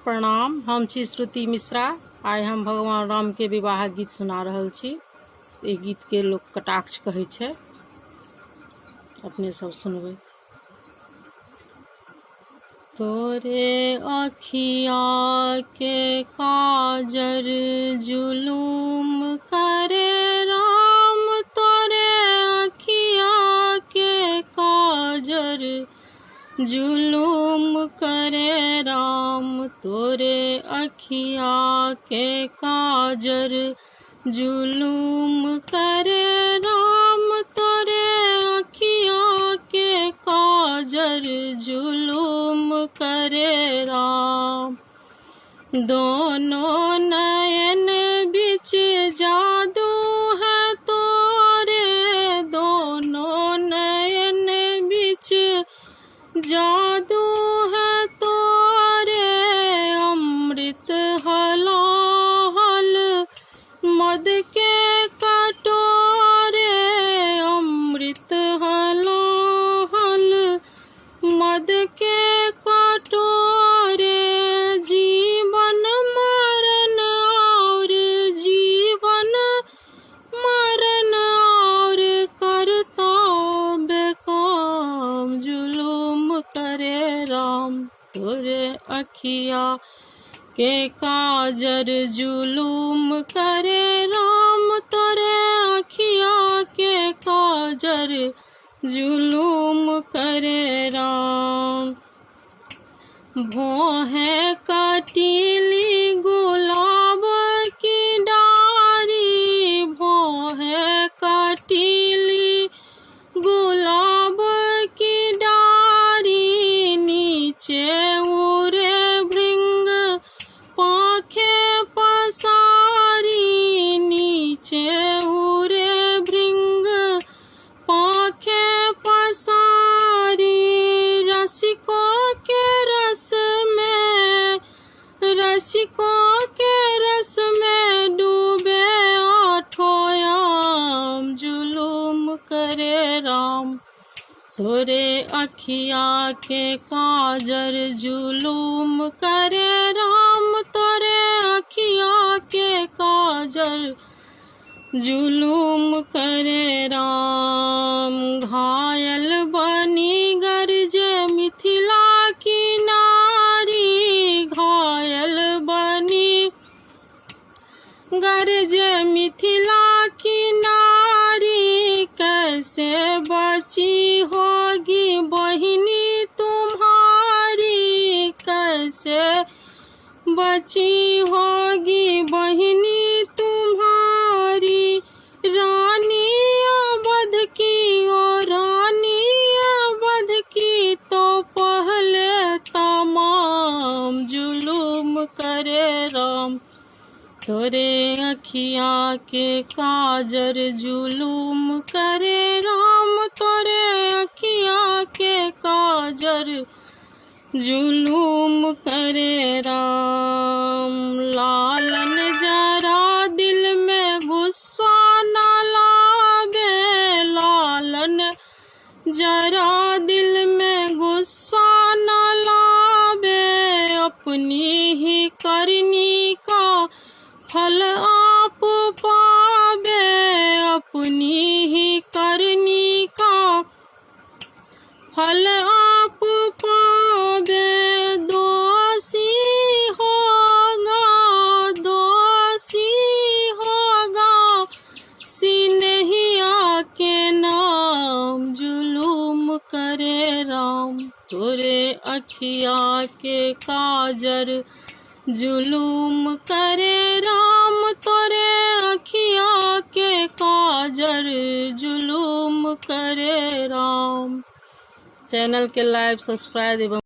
प्रणाम। हम छी श्रुति मिश्रा। आइ हम भगवान राम के विवाह गीत सुना रहल छी। ई गीत के लोग कटाक्ष कहै छै। अपने सब सुनबै। तोरे अखिया के काजर जुलूम करे राम, तोरे अखिया के काजर जुलूम करे राम, तोरे अखिया के काजर जुलूम करे राम, तोरे अखिया के काजर जुलूम करे राम। दोनों नयन बिच जादू है तोरे, दोनों नयन बिच जादू है तोरे, अमृत हलाहल मद के कटोरे, अमृत हलाहल मद के कटोरे, जीवन मरण और जीवन मरण और करता बेकाम जुलूम करे राम, तोरे अखिया के काजर जुलूम करे राम, तोरे अखिया के काजर जुलूम करे राम। भोहे कटीली गुलाब की डारी, भोहे कटीली गुलाब की डारी, नीचे उड़े भृंग पाखे पसारी, नीचे उड़े भृंग पाखे पसारी, रसिकों के रस में, रसिकों के रस में डूबे आठों याम जुलूम करे राम, तोरे अखिया के काजर जुलूम करे राम, तोरे अखिया के काजर जुलूम करे राम। घायल बनी गरजे मिथिला की नारी, घायल बनी गरजे मिथिला की नारी, कैसे बची होगी बहिनी तुम्हारी, कैसे बची होगी बहिनी तुम्हारी, रानी अवध की ओ रानी अवध की, तो पहले तमाम जुलूम करे राम, तोरे अखिया के काजर जुलूम करे राम, तोरे अखिया के काजर जुलूम करे राम। लालन जरा दिल में गुस्सा न लावे, लालन जरा दिल में गुस्सा न लावे, अपनी ही करनी का फल आप पावे, अपनी ही करनी का फल आप पावे, दोषी होगा, दोषी होगा सिनहिया के नाम जुलूम करे राम, तोरे अखिया के काजर जुलूम करे राम, तोरे अखिया के काजर जुलूम करे राम। चैनल के लाइक सब्सक्राइब एवं